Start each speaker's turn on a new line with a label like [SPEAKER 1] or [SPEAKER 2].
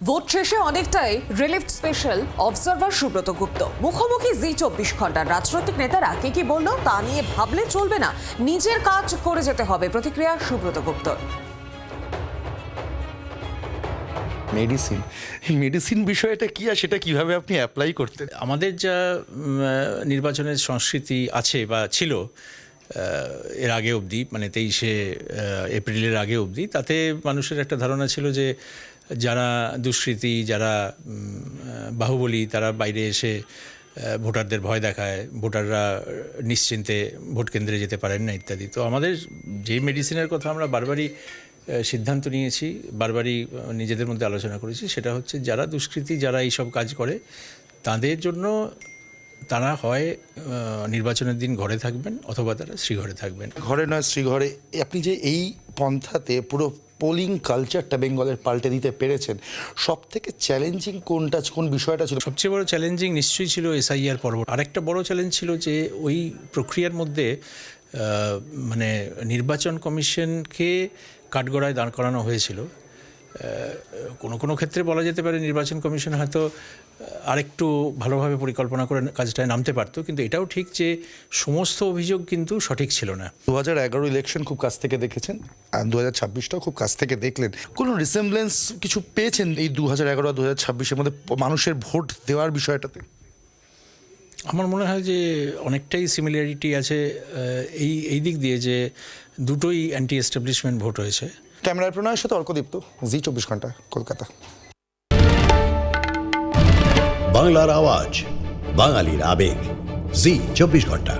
[SPEAKER 1] Vote শেষে অনেকটাই relief special observer Subrata গুপ্ত। মুখোমুখি জি24 ঘন্টার রাজনৈতিক নেতারা কি বললো তা নিয়ে ভাবলে চলবে না, নিজের কাজ করে যেতে হবে, প্রতিক্রিয়া সুব্রত গুপ্ত।
[SPEAKER 2] মেডিসিন বিষয়টা কি আর সেটা কিভাবে আপনি অ্যাপ্লাই করতেন?
[SPEAKER 3] আমাদের যা নির্বাচনের সংস্কৃতি আছে বা ছিল এর আগে অবধি, মানে 23শে এপ্রিলের আগে অবধি, তাতে মানুষের একটা ধারণা ছিল যে যারা দুষ্কৃতী, যারা বাহুবলী, তারা বাইরে এসে ভোটারদের ভয় দেখায়, ভোটাররা নিশ্চিন্তে ভোট কেন্দ্রে যেতে পারেন না ইত্যাদি। তো আমাদের যেই মেডিসিনের কথা আমরা বারবারই সিদ্ধান্ত নিয়েছি, বারবারই নিজেদের মধ্যে আলোচনা করেছি, সেটা হচ্ছে যারা দুষ্কৃতী, যারা এইসব কাজ করে, তাদের জন্য তারা হয় নির্বাচনের দিন ঘরে থাকবেন অথবা তারা শ্রীঘরে থাকবেন।
[SPEAKER 2] ঘরে নয় শ্রীঘরে। আপনি যে এই পন্থাতে পুরো পোলিং কালচারটা বেঙ্গলের পাল্টে দিতে পেরেছেন, সব থেকে চ্যালেঞ্জিং কোনটা, কোন বিষয়টা ছিল?
[SPEAKER 3] সবচেয়ে বড় চ্যালেঞ্জিং নিশ্চয়ই ছিল SIR পর্ব। আরেকটা বড় চ্যালেঞ্জ ছিল যে ওই প্রক্রিয়ার মধ্যে মানে নির্বাচন কমিশনকে কাঠগড়ায় দাঁড় করানো হয়েছিল। কোনো ক্ষেত্রে বলা যেতে পারে নির্বাচন কমিশন হয়তো আরেকটু ভালোভাবে পরিকল্পনা করে কাজটায় নামতে পারতো, কিন্তু এটাও ঠিক যে সমস্ত অভিযোগ কিন্তু সঠিক ছিল না।
[SPEAKER 2] 2011 ইলেকশন খুব কাছ থেকে দেখেছেন, আর 2026টাও খুব কাছ থেকে দেখলেন। কোনো রিসেমব্লেন্স কিছু পেয়েছেন এই 2011 আর 2026-এর মধ্যে মানুষের ভোট দেওয়ার বিষয়টাতে?
[SPEAKER 3] আমার মনে হয় যে অনেকটাই সিমিলারিটি আছে এই দিক দিয়ে যে দুটোই অ্যান্টি এস্টাবলিশমেন্ট ভোট হয়েছে।
[SPEAKER 2] ক্যামেরার প্রণয়ের সাথে অর্কদীপ্ত, জি24 ঘন্টা, কলকাতা।
[SPEAKER 4] বাংলার আওয়াজ, বাঙালির আবেগ, জি24 ঘন্টা।